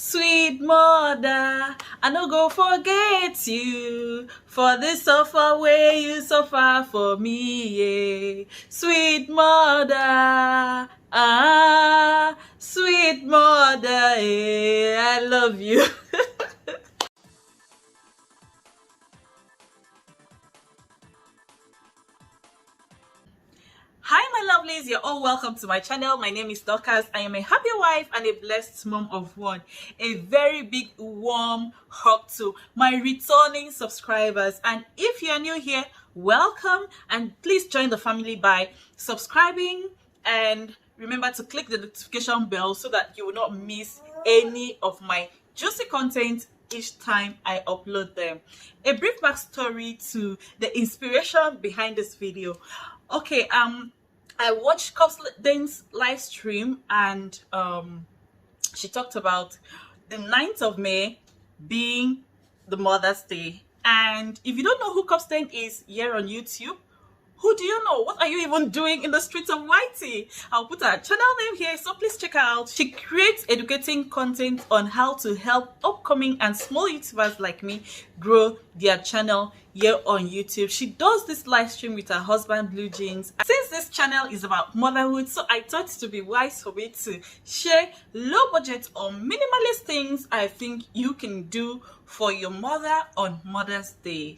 Sweet mother, I no go forget you for the suffer way you suffer for me. Yeah. Sweet mother, sweet mother, I love you. Hi my lovelies, you're all welcome to my channel. My name is Dorcas. I am a happy wife and a blessed mom of one. A very big warm hug to my returning subscribers, and if you are new here, welcome, and please join the family by subscribing and remember to click the notification bell so that you will not miss any of my juicy content each time I upload them. A brief backstory to the inspiration behind this video. Okay, I watched Dane's live stream, and she talked about the 9th of May being the Mother's Day. And if you don't know who Dane is here on YouTube, who do you know? What are you even doing in the streets of Whitey? I'll put her channel name here, so please check her out. She creates educating content on how to help upcoming and small YouTubers like me grow their channel here on YouTube. She does this live stream with her husband, Blue Jeans. Since this channel is about motherhood, so I thought it to be wise for me to share low budget or minimalist things I think you can do for your mother on Mother's Day.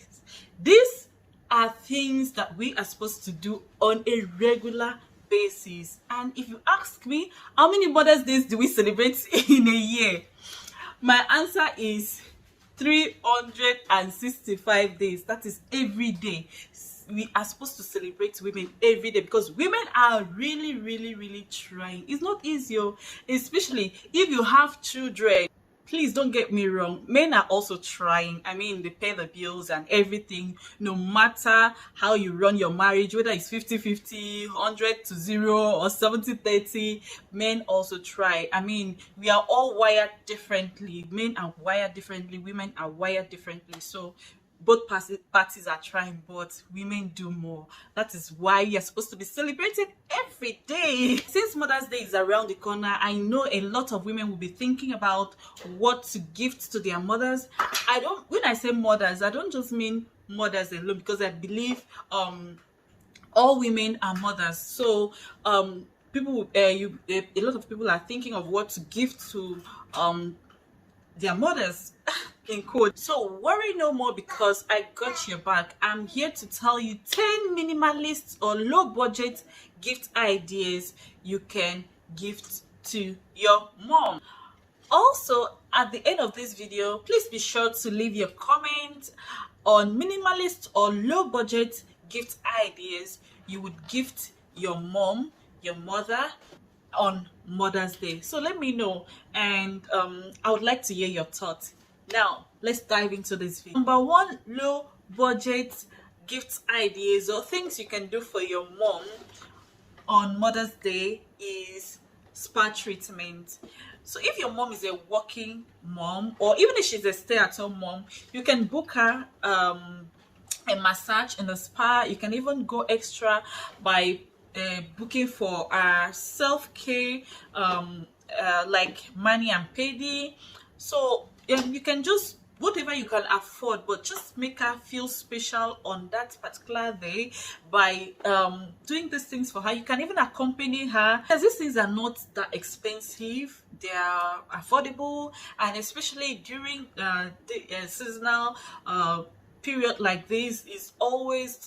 This are things that we are supposed to do on a regular basis. And if you ask me, how many Mother's Days do we celebrate in a year? My answer is 365 days. That is every day. We are supposed to celebrate women every day because women are really trying. It's not easy, especially if you have children. Please don't get me wrong, men are also trying. I mean, they pay the bills and everything. No matter how you run your marriage, whether it's 50-50, 100 to 0, or 70-30, men also try. I mean, we are all wired differently. Men are wired differently, women are wired differently. So both parties are trying, but women do more. That is why you're supposed to be celebrated every day. Since Mother's Day is around the corner, I know a lot of women will be thinking about what to gift to their mothers. When I say mothers, I don't just mean mothers alone, because I believe all women are mothers. So people, a lot of people are thinking of what to gift to their mothers. In quote. So worry no more, because I got your back. I'm here to tell you 10 minimalist or low budget gift ideas you can gift to your mom. Also, at the end of this video, please be sure to leave your comment on minimalist or low budget gift ideas you would gift your mom, your mother on Mother's Day. So let me know, and I would like to hear your thoughts. Now let's dive into this video. Number one low budget gift ideas or things you can do for your mom on Mother's Day is spa treatment. So if your mom is a working mom, or even if she's a stay-at-home mom, you can book her a massage in the spa. You can even go extra by booking for self-care, like mani and pedi. So you can just whatever you can afford, but just make her feel special on that particular day by doing these things for her. You can even accompany her, because these things are not that expensive. They are affordable, and especially during the seasonal period like this,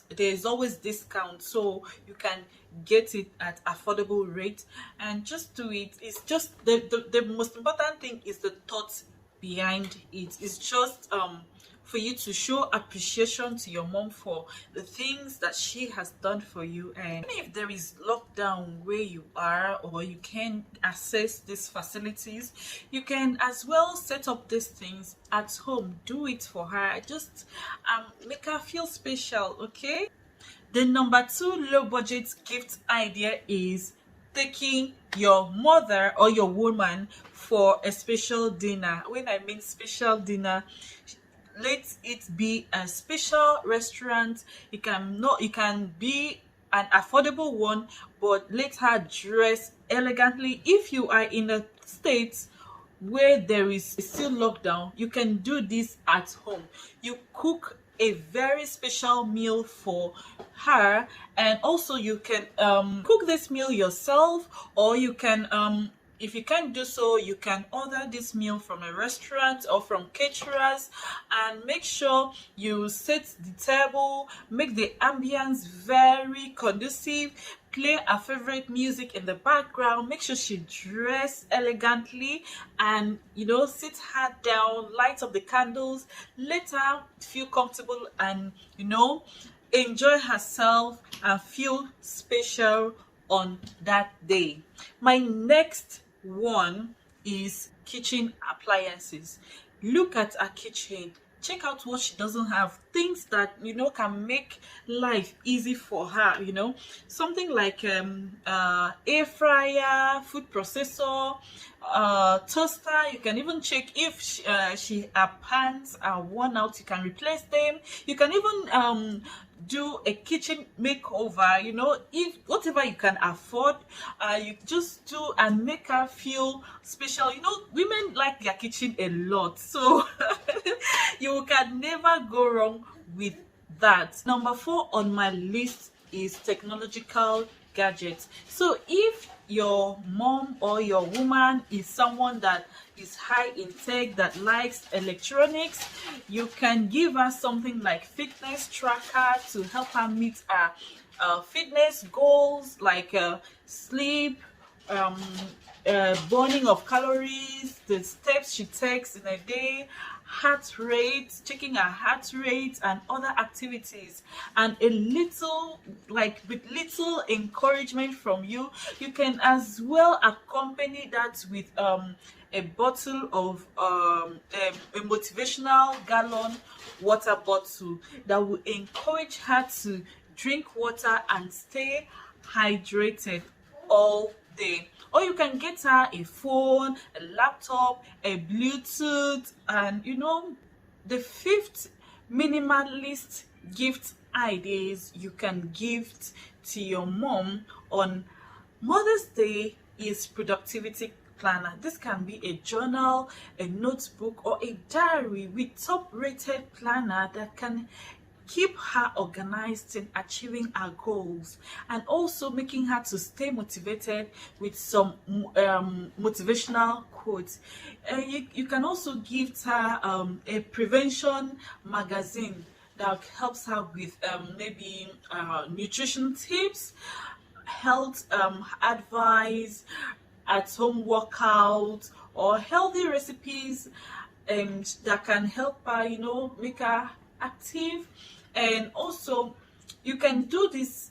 there's always discount, so you can get it at affordable rate and just do it. It's just the most important thing is the thought behind it. It's just for you to show appreciation to your mom for the things that she has done for you. And if there is lockdown where you are, or you can access these facilities, you can as well set up these things at home. Do it for her. Just make her feel special. Okay. The number two low budget gift idea is taking your mother or your woman for a special dinner. When I mean special dinner, let it be a special restaurant. It can be an affordable one, but let her dress elegantly. If you are in the States, where there is still lockdown, you can do this at home. You cook a very special meal for her, and also you can cook this meal yourself, or you can if you can't do so, you can order this meal from a restaurant or from caterers, and make sure you set the table, make the ambience very conducive, play her favorite music in the background, make sure she dress elegantly, and sit her down, light up the candles, let her feel comfortable, and enjoy herself and feel special on that day. My next one is kitchen appliances. Look at her kitchen. Check out what she doesn't have. Things that can make life easy for her. Something like air fryer, food processor, toaster. You can even check if her pans are worn out. You can replace them. You can even do a kitchen makeover. If whatever you can afford, you just do and make her feel special. Women like their kitchen a lot, so you can never go wrong with that. Number 4 on my list is technological gadgets. So if your mom or your woman is someone that is high in tech, that likes electronics, you can give her something like fitness tracker to help her meet her fitness goals, like sleep, burning of calories, the steps she takes in a day, heart rate, checking her heart rate, and other activities. And a little, like with little encouragement from you, you can as well accompany that with a bottle of a motivational gallon water bottle that will encourage her to drink water and stay hydrated all day. Or you can get her a phone, a laptop, a Bluetooth, and the 5th minimalist gift ideas you can gift to your mom on Mother's Day is productivity planner. This can be a journal, a notebook, or a diary with top-rated planner that can keep her organized in achieving her goals, and also making her to stay motivated with some motivational quotes. You can also give her a prevention magazine that helps her with maybe nutrition tips, health advice, at home workout, or healthy recipes that can help her make her active. And also you can do this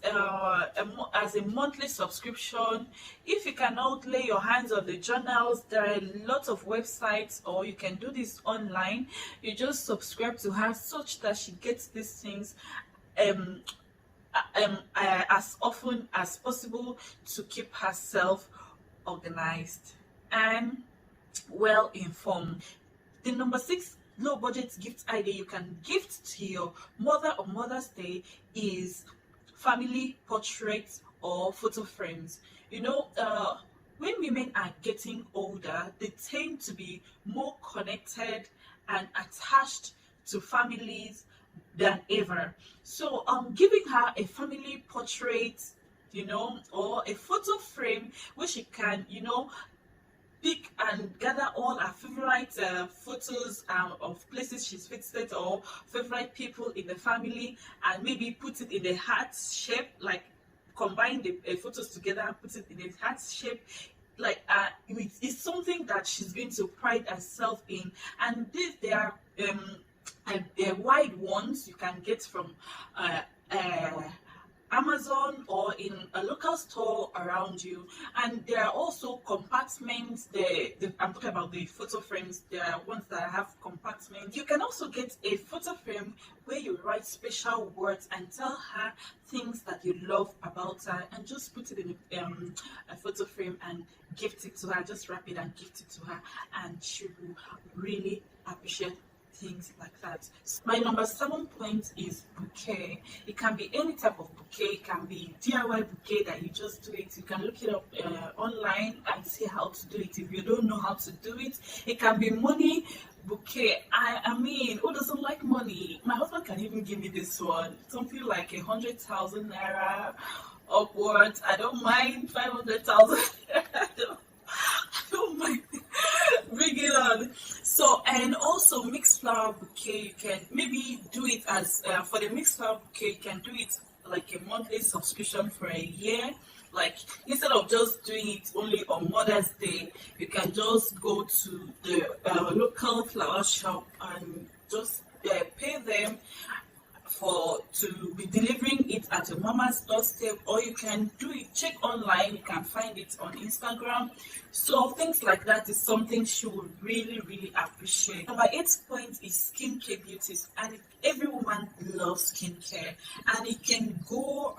as a monthly subscription. If you cannot lay your hands on the journals, there are a lot of websites, or you can do this online. You just subscribe to her such that she gets these things as often as possible to keep herself organized and well informed. The number 6 low budget gift idea you can gift to your mother on Mother's Day is family portraits or photo frames. When women are getting older, they tend to be more connected and attached to families than ever. So giving her a family portrait, or a photo frame where she can pick and gather all her favorite photos of places she's visited, or favorite people in the family, and maybe put it in a heart shape, like combine the photos together and put it in a heart shape. Like it's something that she's going to pride herself in. And they are wide ones you can get from Amazon or in a local store around you. And there are also compartments. I'm talking about the photo frames. There are ones that have compartments. You can also get a photo frame where you write special words and tell her things that you love about her, and just put it in a photo frame and gift it to her. Just wrap it and gift it to her, and she will really appreciate things like that. My number 7 point is bouquet. It can be any type of bouquet. It can be DIY bouquet that you just do it. You can look it up online and see how to do it. If you don't know how to do it, it can be money bouquet. I mean, who doesn't like money? My husband can even give me this one, something like 100,000 naira upwards. I don't mind 500,000. I don't mind. Bring it on. So, and also mixed flower bouquet, you can maybe do it as for the mixed flower bouquet, you can do it like a monthly subscription for a year. Like instead of just doing it only on Mother's Day, you can just go to the local flower shop and just pay them for to be delivering it at your mama's doorstep, or you can do it, check online, you can find it on Instagram. So things like that is something she would really really appreciate. Number 8 point is skincare beauties, and every woman loves skincare, and it can go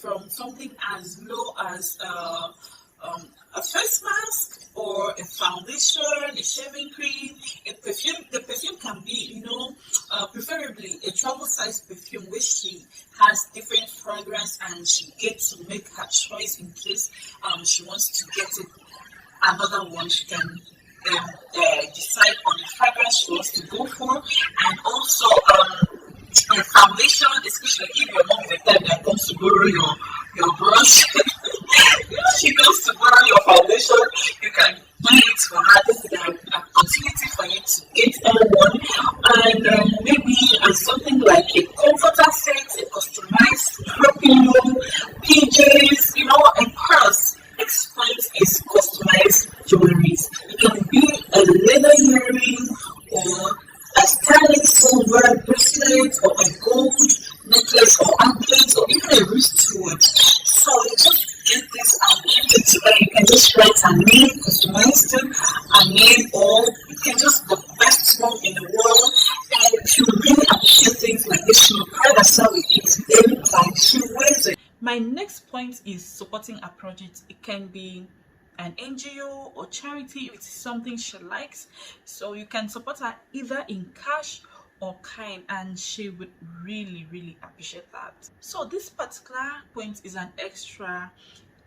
from something as low as a face mask or a foundation, a shaving cream, a perfume. The perfume can be, preferably a travel size perfume, which she has different fragrance, and she gets to make her choice in case she wants to get it. Another one, she can decide on the fragrance she wants to go for, and also a foundation, especially if your mom is the type that comes to borrow your brush. She goes to borrow your foundation, you can buy it for her. This is an opportunity for you to get one, and maybe something like a comforter set, a customized pillow, PJs, a purse. Next point is customized jewelries. It can be a leather earring or a sterling silver bracelet or a gold necklace or anklet or even a wristwatch. So you just get this and print it together. You can just write a name, customize them, a name, or you can just the best one in the world. And she really appreciate things like this. She will pride herself with it every time she wears it. My next point is supporting a project. It can be an NGO or charity if it's something she likes. So you can support her either in cash or kind, and she would really really appreciate that. So this particular point is an extra,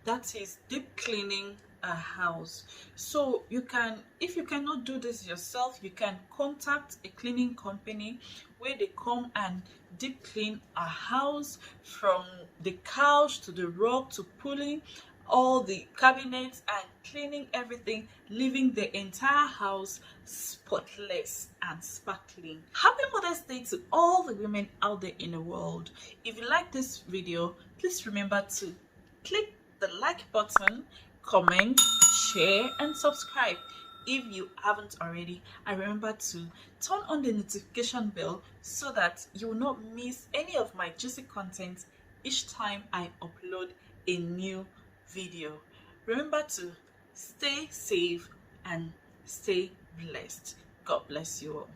that is deep cleaning a house. So you can, if you cannot do this yourself, you can contact a cleaning company where they come and deep clean a house, from the couch to the rug to pulling all the cabinets and cleaning everything, leaving the entire house spotless and sparkling. Happy Mother's Day to all the women out there in the world. If you like this video, please remember to click the like button, comment, share and subscribe if you haven't already. And remember to turn on the notification bell so that you will not miss any of my juicy content each time I upload a new video. Remember to stay safe and stay blessed. God bless you all.